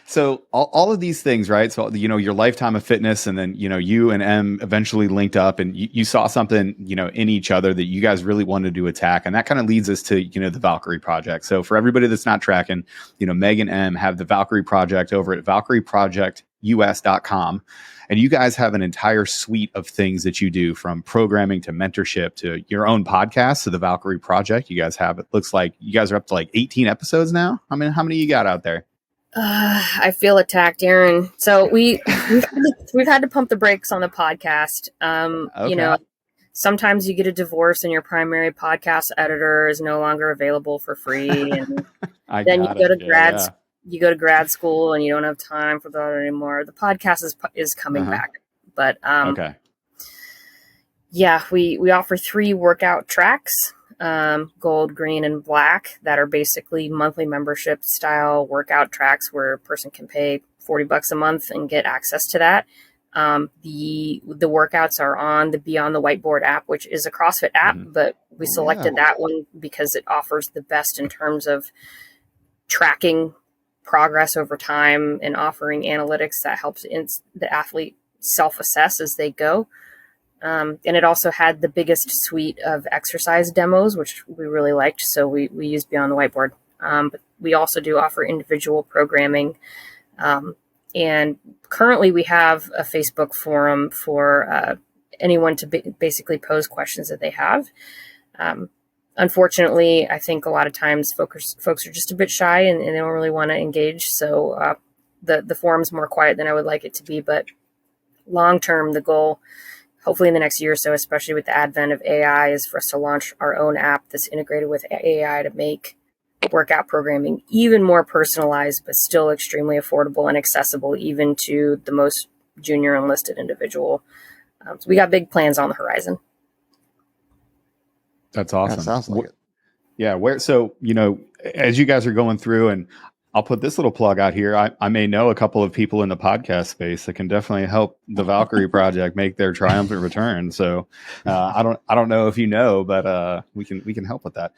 So all of these things, right? So, your lifetime of fitness, and then, you and Em eventually linked up, and you saw something, in each other that you guys really wanted to attack. And that kind of leads us to, the Valkyrie Project. So for everybody that's not tracking, Meg and Em have the Valkyrie Project over at ValkyrieProjectUS.com. And you guys have an entire suite of things that you do, from programming to mentorship to your own podcast. So the Valkyrie Project, you guys have, it looks like you guys are up to like 18 episodes now. I mean, how many you got out there? I feel attacked, Aaron. So we've had to pump the brakes on the podcast. Okay. Sometimes you get a divorce and your primary podcast editor is no longer available for free, and then you go to grad school and you don't have time for that anymore. The podcast is coming back, but okay. Yeah, we offer 3 workout tracks. Gold, green, and black, that are basically monthly membership style workout tracks where a person can pay $40 a month and get access to that. The workouts are on the Beyond the Whiteboard app, which is a CrossFit app, but we selected that one because it offers the best in terms of tracking progress over time and offering analytics that helps the athlete self-assess as they go. And it also had the biggest suite of exercise demos, which we really liked. So we used Beyond the Whiteboard. But we also do offer individual programming. And currently we have a Facebook forum for anyone to basically pose questions that they have. Unfortunately, I think a lot of times folks are just a bit shy and they don't really want to engage. So the forum's more quiet than I would like it to be. But long term, the goal, hopefully in the next year or so, especially with the advent of AI, is for us to launch our own app that's integrated with AI to make workout programming even more personalized, but still extremely affordable and accessible even to the most junior enlisted individual. So we got big plans on the horizon. That's awesome. That sounds like it. Yeah. So, as you guys are going through, and I'll put this little plug out here. I may know a couple of people in the podcast space that can definitely help the Valkyrie Project make their triumphant return. So I don't know if but we can help with that.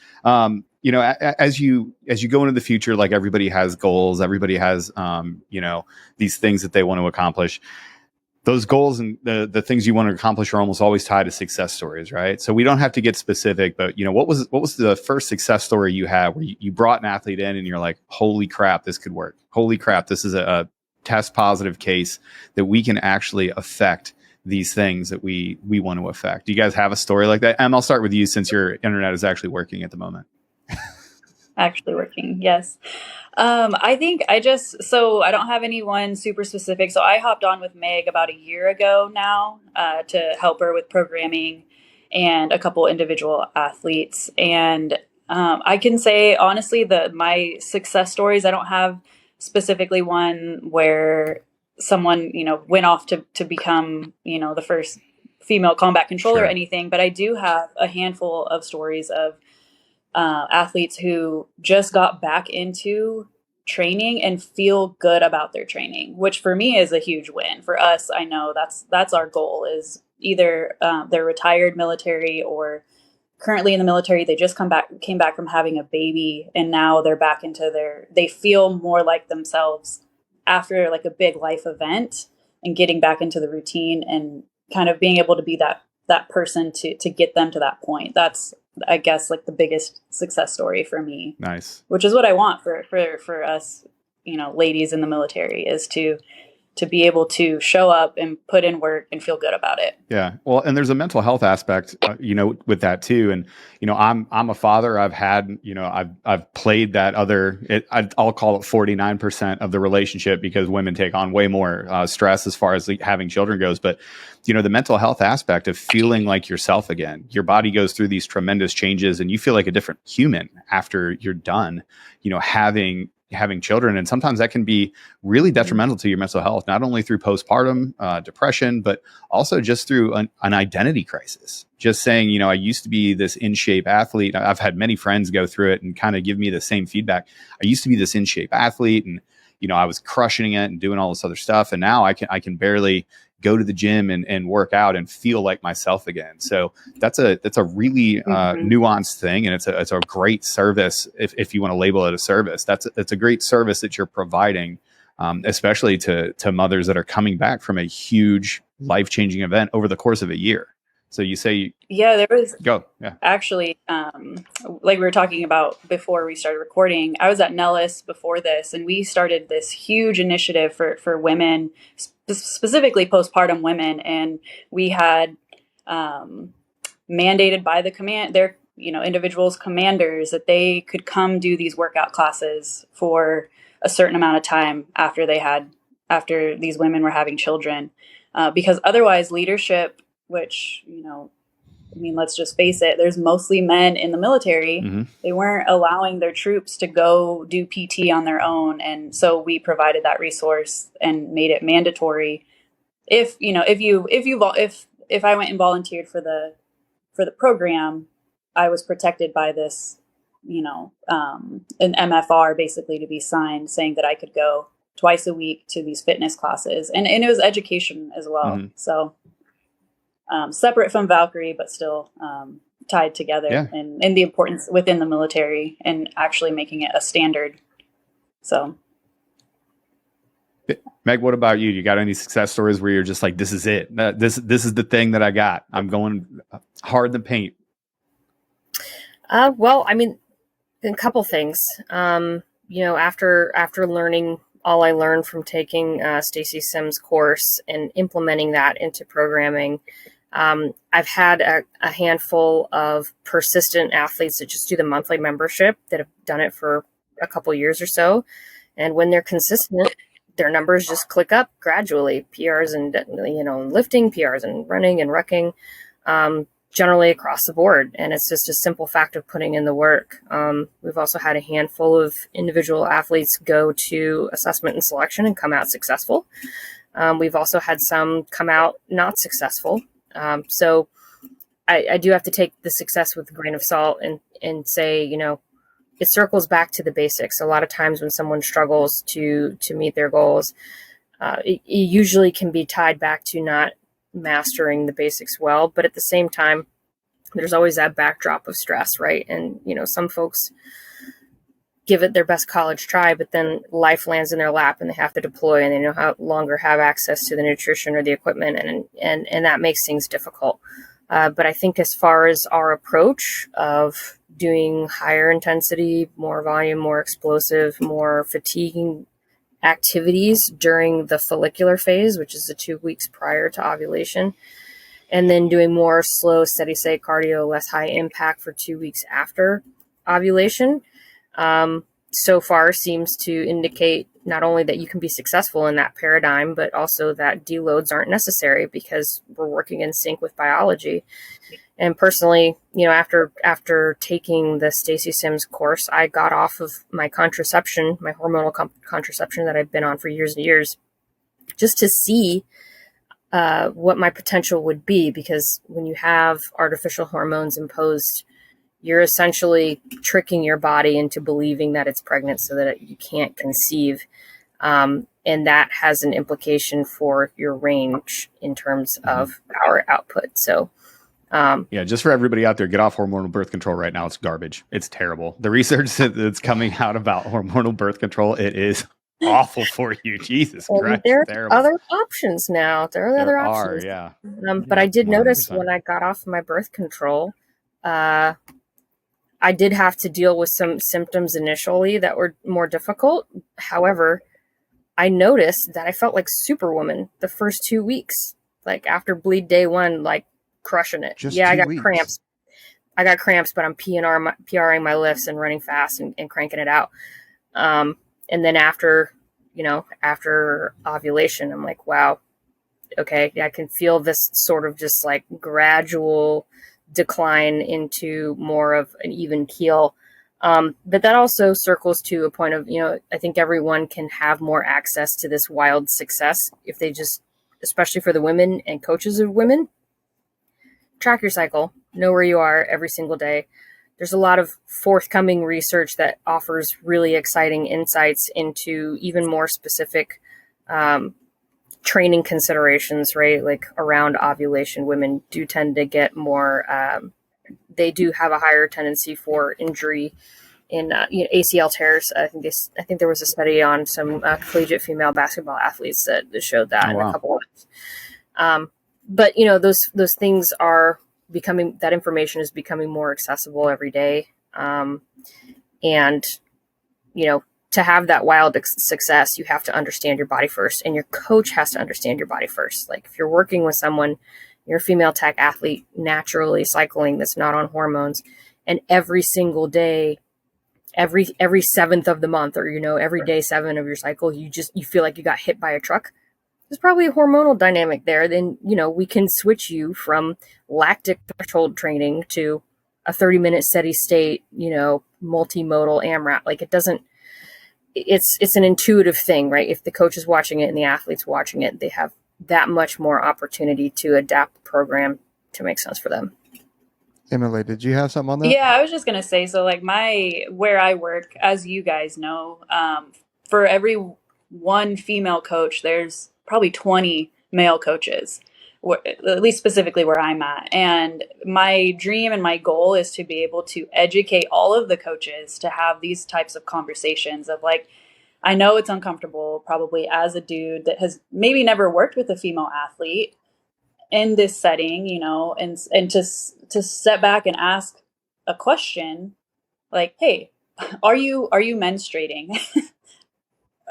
As you go into the future, like everybody has goals, everybody has these things that they want to accomplish. those goals and the things you want to accomplish are almost always tied to success stories, right? So we don't have to get specific, but what was the first success story you had where you brought an athlete in and you're like, holy crap, this could work. Holy crap, this is a test positive case that we can actually affect these things that we want to affect. Do you guys have a story like that? I'll start with you since your internet is actually working at the moment. Actually working, yes. I think so I don't have anyone super specific. So I hopped on with Meg about a year ago now to help her with programming and a couple individual athletes. And I can say honestly that my success stories, I don't have specifically one where someone, went off to become, the first female combat controller or anything, but I do have a handful of stories of athletes who just got back into training and feel good about their training, which for me is a huge win. For us, I know that's our goal, is either they're retired military or currently in the military. They just came back from having a baby, and now they're back into they feel more like themselves after like a big life event and getting back into the routine and kind of being able to be that person to get them to that point. That's, I guess, like the biggest success story for me. Nice. Which is what I want for us, ladies in the military, is to be able to show up and put in work and feel good about it. Yeah. Well, and there's a mental health aspect, with that too. And, I'm a father. I've had, I've played that I'll call it 49% of the relationship, because women take on way more stress as far as having children goes. But, the mental health aspect of feeling like yourself again, your body goes through these tremendous changes and you feel like a different human after you're done, having children. And sometimes that can be really detrimental to your mental health, not only through postpartum depression, but also just through an identity crisis. Just saying, I used to be this in shape athlete. I've had many friends go through it and kind of give me the same feedback. I used to be this in shape athlete, and, I was crushing it and doing all this other stuff. And now I can barely go to the gym and work out and feel like myself again. So that's a really nuanced thing. And it's a great service. If you want to label it a service, that's a great service that you're providing, especially to mothers that are coming back from a huge life-changing event over the course of a year. So you say, there was actually, like we were talking about before we started recording, I was at Nellis before this, and we started this huge initiative for women, specifically postpartum women. And we had mandated by their individuals, commanders, that they could come do these workout classes for a certain amount of time after these women were having children, because otherwise leadership, which, let's just face it, there's mostly men in the military. Mm-hmm. They weren't allowing their troops to go do PT on their own. And so we provided that resource and made it mandatory. If I went and volunteered for the program, I was protected by this, an MFR basically to be signed saying that I could go twice a week to these fitness classes. And it was education as well. Mm-hmm. So separate from Valkyrie, but still tied together, and the importance within the military and actually making it a standard. So, Meg, what about you? You got any success stories where you're just like, this is it? This is the thing that I got. I'm going hard in the paint. Well, I mean, a couple things. After learning all I learned from taking Stacy Sims' course and implementing that into programming, I've had a handful of persistent athletes that just do the monthly membership that have done it for a couple years or so. And when they're consistent, their numbers just click up gradually. PRs and, lifting, PRs and running and rucking, generally across the board. And it's just a simple fact of putting in the work. We've also had a handful of individual athletes go to assessment and selection and come out successful. We've also had some come out not successful. So I do have to take the success with a grain of salt and say, it circles back to the basics. A lot of times when someone struggles to meet their goals, it usually can be tied back to not mastering the basics well. But at the same time, there's always that backdrop of stress, right? And, some folks give it their best college try, but then life lands in their lap and they have to deploy and they no longer have access to the nutrition or the equipment, and that makes things difficult. But I think as far as our approach of doing higher intensity, more volume, more explosive, more fatiguing activities during the follicular phase, which is the 2 weeks prior to ovulation, and then doing more slow, steady state cardio, less high impact for 2 weeks after ovulation, so far seems to indicate not only that you can be successful in that paradigm, but also that deloads aren't necessary because we're working in sync with biology. And personally, after taking the Stacy Sims course, I got off of my contraception, my hormonal contraception that I've been on for years and years, just to see what my potential would be. Because when you have artificial hormones imposed, you're essentially tricking your body into believing that it's pregnant so that you can't conceive. And that has an implication for your range in terms of power output. So, just for everybody out there, get off hormonal birth control right now. It's garbage. It's terrible. The research that's coming out about hormonal birth control, it is awful for you. Jesus Christ. There are other options now. There are other options. But I did 100%. Notice when I got off my birth control, I did have to deal with some symptoms initially that were more difficult. However, I noticed that I felt like Superwoman the first 2 weeks, like after bleed day 1, like crushing it. I got cramps. I got cramps, but I'm PRing my lifts and running fast and cranking it out. And then after ovulation, I'm like, wow, okay, I can feel this sort of just like gradual decline into more of an even keel. But that also circles to a point of, I think everyone can have more access to this wild success if they just, especially for the women and coaches of women, track your cycle, know where you are every single day. There's a lot of forthcoming research that offers really exciting insights into even more specific training considerations, right? Like around ovulation, women do tend to get more, they do have a higher tendency for injury in ACL tears. I think there was a study on some collegiate female basketball athletes that showed that in a couple of but those things are becoming, that information is becoming more accessible every day. And to have that wild success, you have to understand your body first, and your coach has to understand your body first. Like if you're working with someone, you're a female tech athlete naturally cycling that's not on hormones, and every single day, every 7th of the month, or every day 7 of your cycle, you feel like you got hit by a truck. There's probably a hormonal dynamic there. Then we can switch you from lactic threshold training to a 30-minute steady state, multimodal AMRAP. Like it doesn't. It's an intuitive thing, right? If the coach is watching it and the athlete's watching it, they have that much more opportunity to adapt the program to make sense for them. Emily, did you have something on that? Yeah, I was just going to say, so like where I work, as you guys know, for every one female coach, there's probably 20 male coaches, at least specifically where I'm at. And my dream and my goal is to be able to educate all of the coaches to have these types of conversations of like, I know it's uncomfortable probably as a dude that has maybe never worked with a female athlete in this setting, and to step back and ask a question like, hey, are you menstruating?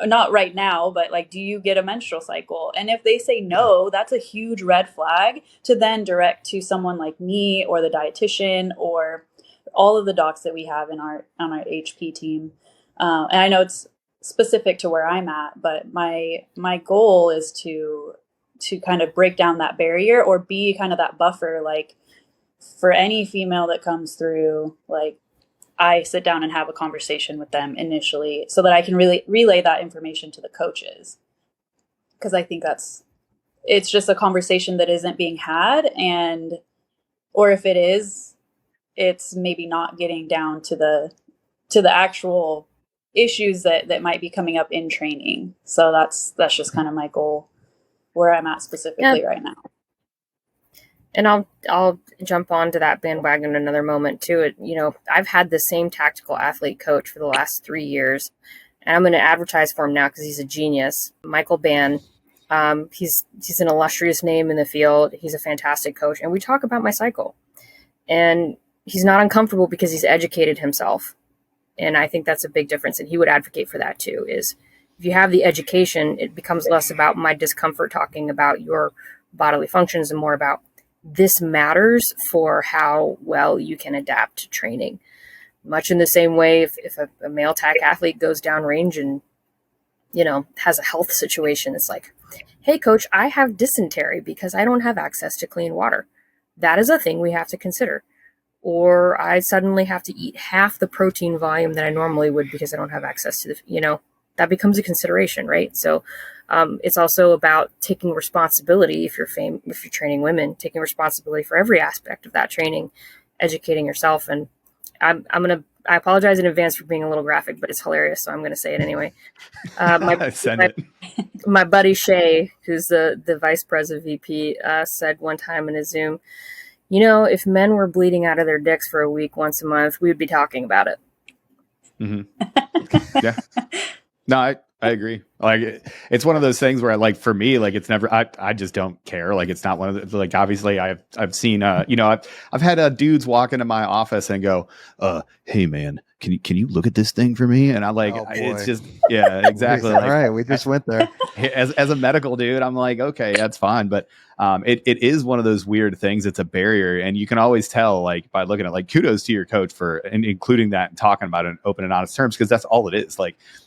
Not right now, but like, do you get a menstrual cycle? And if they say no, that's a huge red flag to then direct to someone like me or the dietitian or all of the docs that we have on our HP team. And I know it's specific to where I'm at, but my goal is to kind of break down that barrier or be kind of that buffer, like for any female that comes through, like I sit down and have a conversation with them initially so that I can really relay that information to the coaches. Because I think it's just a conversation that isn't being had, or if it is, it's maybe not getting down to the actual issues that might be coming up in training. So that's just kind of my goal where I'm at specifically right now. And I'll jump onto that bandwagon another moment too. I've had the same tactical athlete coach for the last 3 years, and I'm going to advertise for him now because he's a genius. Michael Ban. He's an illustrious name in the field. He's a fantastic coach, and we talk about my cycle. And he's not uncomfortable because he's educated himself. And I think that's a big difference. And he would advocate for that too, is if you have the education, it becomes less about my discomfort talking about your bodily functions and more about this matters for how well you can adapt to training. Much in the same way, if a male tack athlete goes downrange and, has a health situation, it's like, hey, coach, I have dysentery because I don't have access to clean water. That is a thing we have to consider. Or I suddenly have to eat half the protein volume that I normally would because I don't have access to that becomes a consideration, right? So it's also about taking responsibility if you're training women, taking responsibility for every aspect of that training, educating yourself. And I apologize in advance for being a little graphic, but it's hilarious, so I'm going to say it anyway. My buddy Shay, who's the vice president VP, said one time in a Zoom, if men were bleeding out of their dicks for a week once a month, we would be talking about it. Mm-hmm. Yeah. No, I agree. Like, it's one of those things where for me, it's never, I just don't care. It's not one of the, obviously I've seen, I've had dudes walk into my office and go, hey man, can you look at this thing for me? And it's just, yeah, exactly. All right. We just went there. As a medical dude, I'm like, okay, that's fine. But it is one of those weird things. It's a barrier. And you can always tell, by looking at, kudos to your coach for including that and talking about it in open and honest terms, because that's all it is.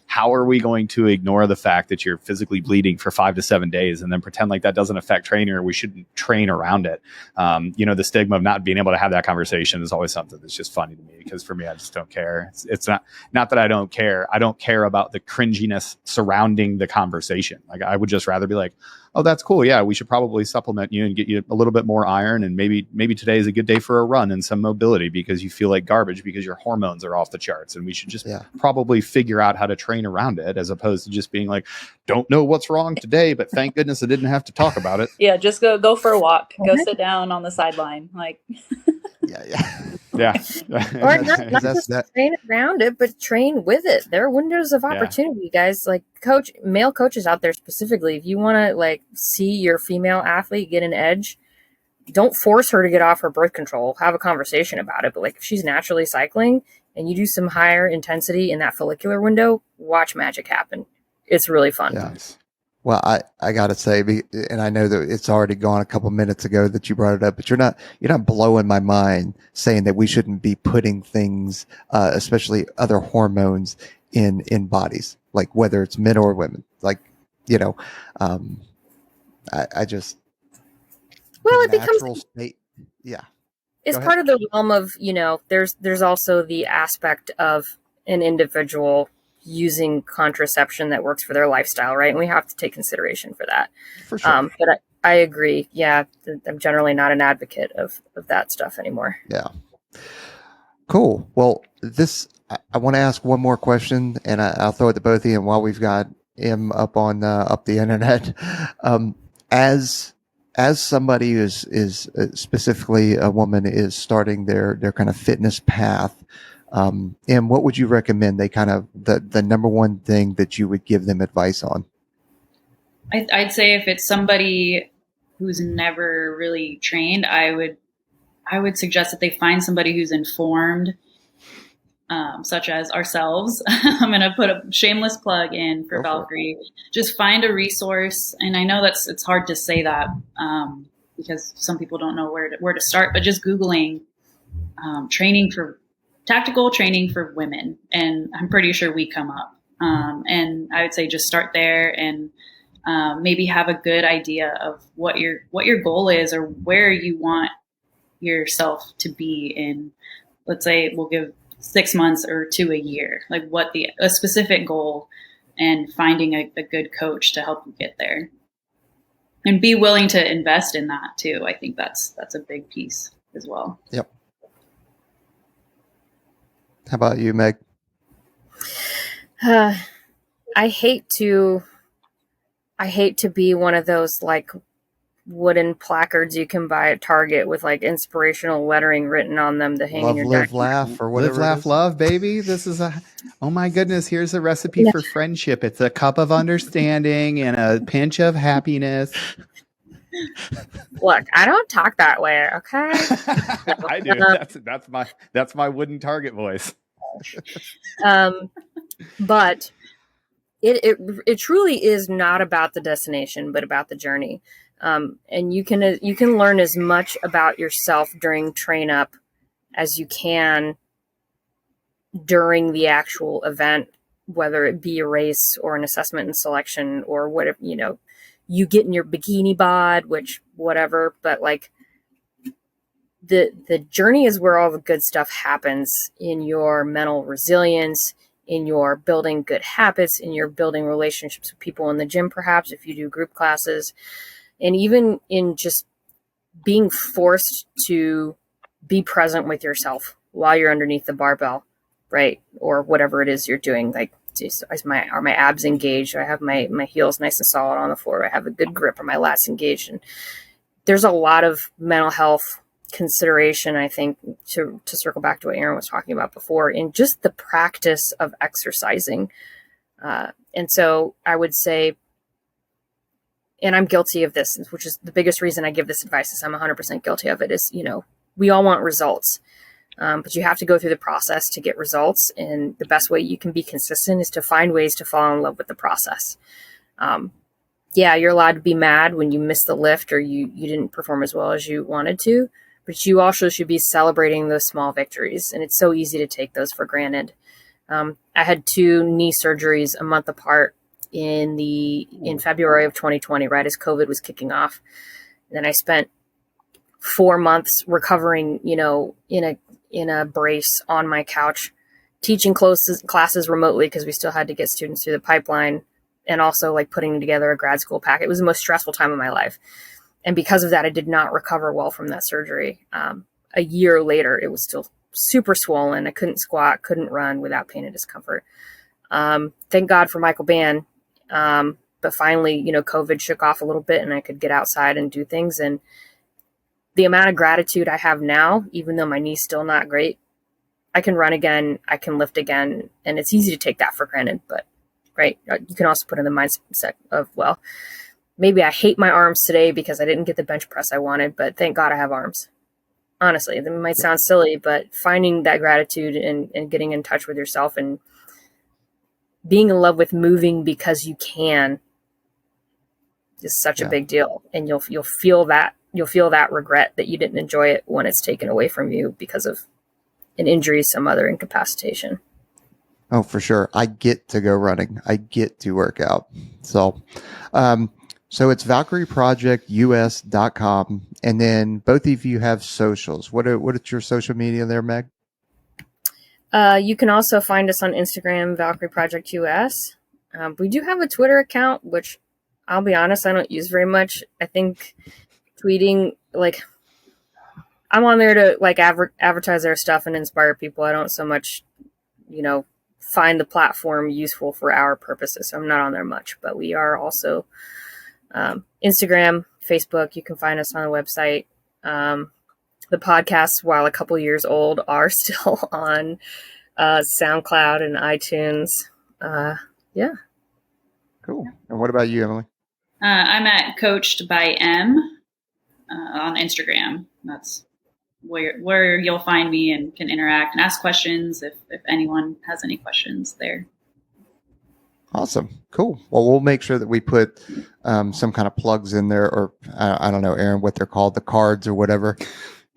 How are we going to ignore the fact that you're physically bleeding for 5 to 7 days and then pretend like that doesn't affect training, or we shouldn't train around it? The stigma of not being able to have that conversation is always something that's just funny to me, because for me, I just don't care. It's not that I don't care. I don't care about the cringiness surrounding the conversation. I would just rather be like, oh, that's cool. Yeah, we should probably supplement you and get you a little bit more iron. And maybe today is a good day for a run and some mobility because you feel like garbage because your hormones are off the charts. And we should just probably figure out how to train around it, as opposed to just being like, don't know what's wrong today, but thank goodness I didn't have to talk about it. Yeah, just go for a walk. Go sit down on the sideline. Yeah. Or not just train around it, but train with it. There are windows of opportunity, guys. Male coaches out there specifically, if you want to see your female athlete get an edge, don't force her to get off her birth control. Have a conversation about it. But if she's naturally cycling and you do some higher intensity in that follicular window, watch magic happen. It's really fun. Yes. Well, I got to say, and I know that it's already gone a couple minutes ago that you brought it up, but you're not blowing my mind saying that we shouldn't be putting things, especially other hormones in bodies, whether it's men or women, I just, it becomes state. Yeah. It's part of the realm of, there's also the aspect of an individual using contraception that works for their lifestyle, right? And we have to take consideration for that. For sure. But I agree. Yeah, I'm generally not an advocate of that stuff anymore. Yeah. Cool. Well, I want to ask one more question, and I'll throw it to both of you. And while we've got Em up the internet, as somebody is specifically a woman is starting their kind of fitness path, Em, what would you recommend they kind of the number one thing that you would give them advice on? I'd say if it's somebody who's never really trained, I would suggest that they find somebody who's informed, such as ourselves. I'm going to put a shameless plug in for Valkyrie. Just find a resource. And I know it's hard to say that because some people don't know where to start, but just Googling tactical training for women. And I'm pretty sure we come up. And I would say just start there and maybe have a good idea of what your goal is or where you want yourself to be in. Let's say we'll give 6 months or to a year, a specific goal, and finding a good coach to help you get there, and be willing to invest in that too. I think that's a big piece as well. Yep. How about you, Meg? I hate to be one of those wooden placards you can buy at Target with like inspirational lettering written on them to hang in your live, deck. laugh, or whatever. Live, laugh, love, baby. This is oh my goodness, here's a recipe for friendship. It's a cup of understanding and a pinch of happiness. Look, I don't talk that way, okay? I do. That's my wooden Target voice. But it truly is not about the destination, but about the journey. And you can learn as much about yourself during train up as you can during the actual event, whether it be a race or an assessment and selection or whatever, you get in your bikini bod, which whatever, but like the journey is where all the good stuff happens in your mental resilience, in your building good habits, in your building relationships with people in the gym, perhaps if you do group classes, and even in just being forced to be present with yourself while you're underneath the barbell, right? Or whatever it is you're doing. Like, are my abs engaged? Do I have my heels nice and solid on the floor? Do I have a good grip? Are my lats engaged? And there's a lot of mental health consideration, I think, to circle back to what Aaron was talking about before, in just the practice of exercising. And so I would say, and I'm guilty of this, which is the biggest reason I give this advice, is I'm 100% guilty of it, is, we all want results. But you have to go through the process to get results. And the best way you can be consistent is to find ways to fall in love with the process. Yeah, you're allowed to be mad when you miss the lift or you didn't perform as well as you wanted to, but you also should be celebrating those small victories. And it's so easy to take those for granted. I had 2 knee surgeries a month apart in February of 2020, right as COVID was kicking off. And then I spent 4 months recovering, in a brace on my couch, teaching classes remotely because we still had to get students through the pipeline, and also like putting together a grad school pack. It was the most stressful time of my life. And because of that, I did not recover well from that surgery. A year later, it was still super swollen. I couldn't squat, couldn't run without pain and discomfort. Thank God for Michael Ban. But finally, COVID shook off a little bit and I could get outside and do things. And the amount of gratitude I have now, even though my knee's still not great, I can run again, I can lift again. And it's easy to take that for granted, but right. You can also put in the mindset of, well, maybe I hate my arms today because I didn't get the bench press I wanted, but thank God I have arms. Honestly, it might sound silly, but finding that gratitude and getting in touch with yourself and being in love with moving because you can is such a big deal. And you'll feel that regret that you didn't enjoy it when it's taken away from you because of an injury, some other incapacitation. Oh, for sure. I get to go running. I get to work out. So it's ValkyrieProjectUS.com. And then both of you have socials. What is your social media there, Meg? You can also find us on Instagram, Valkyrie Project US. We do have a Twitter account, which I'll be honest, I don't use very much. I think tweeting, like, I'm on there to like advertise our stuff and inspire people. I don't so much, find the platform useful for our purposes. So I'm not on there much, but we are also Instagram, Facebook. You can find us on the website. The podcasts, while a couple years old, are still on SoundCloud and iTunes. Yeah. Cool. And what about you, Emily? I'm at Coached by Em on Instagram. That's where you'll find me and can interact and ask questions if anyone has any questions there. Awesome. Cool. Well, we'll make sure that we put some kind of plugs in there, or I don't know, Aaron, what they're called, the cards or whatever.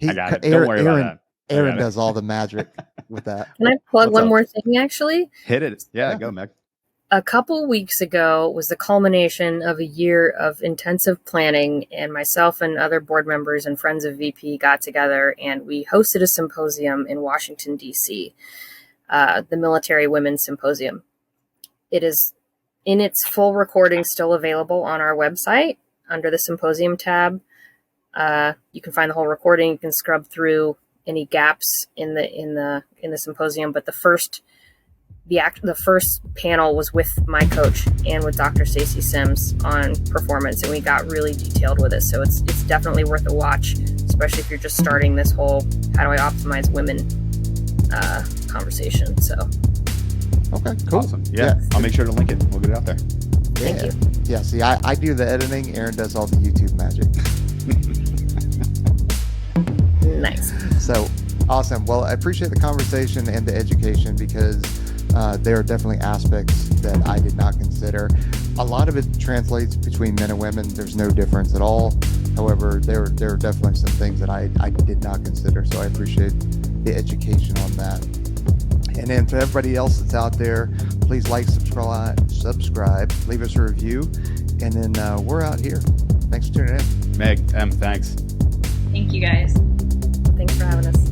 I got it. Don't worry about that. Aaron does all the magic with that. Can I plug one more thing, actually? Hit it. Yeah, go, Meg. A couple weeks ago was the culmination of a year of intensive planning, and myself and other board members and friends of VP got together and we hosted a symposium in Washington, D.C., the Military Women's Symposium. It is in its full recording still available on our website under the Symposium tab. You can find the whole recording. You can scrub through any gaps in the symposium, but the first the first panel was with my coach and with Dr. Stacy Sims on performance, and we got really detailed with it. So it's definitely worth a watch, especially if you're just starting this whole how do I optimize women conversation. So okay, cool. Awesome. Yeah, I'll make sure to link it. We'll get it out there. Thank you. Yeah, see, I do the editing. Aaron does all the YouTube magic. Nice. So awesome. Well, I appreciate the conversation and the education, because there are definitely aspects that I did not consider. A lot of it translates between men and women. There's no difference at all. However, there are definitely some things that I did not consider. So I appreciate the education on that. And then for everybody else that's out there, please like, subscribe, leave us a review, and then we're out here. Thanks for tuning in. Meg, Em, thanks. Thank you guys. Thanks for having us.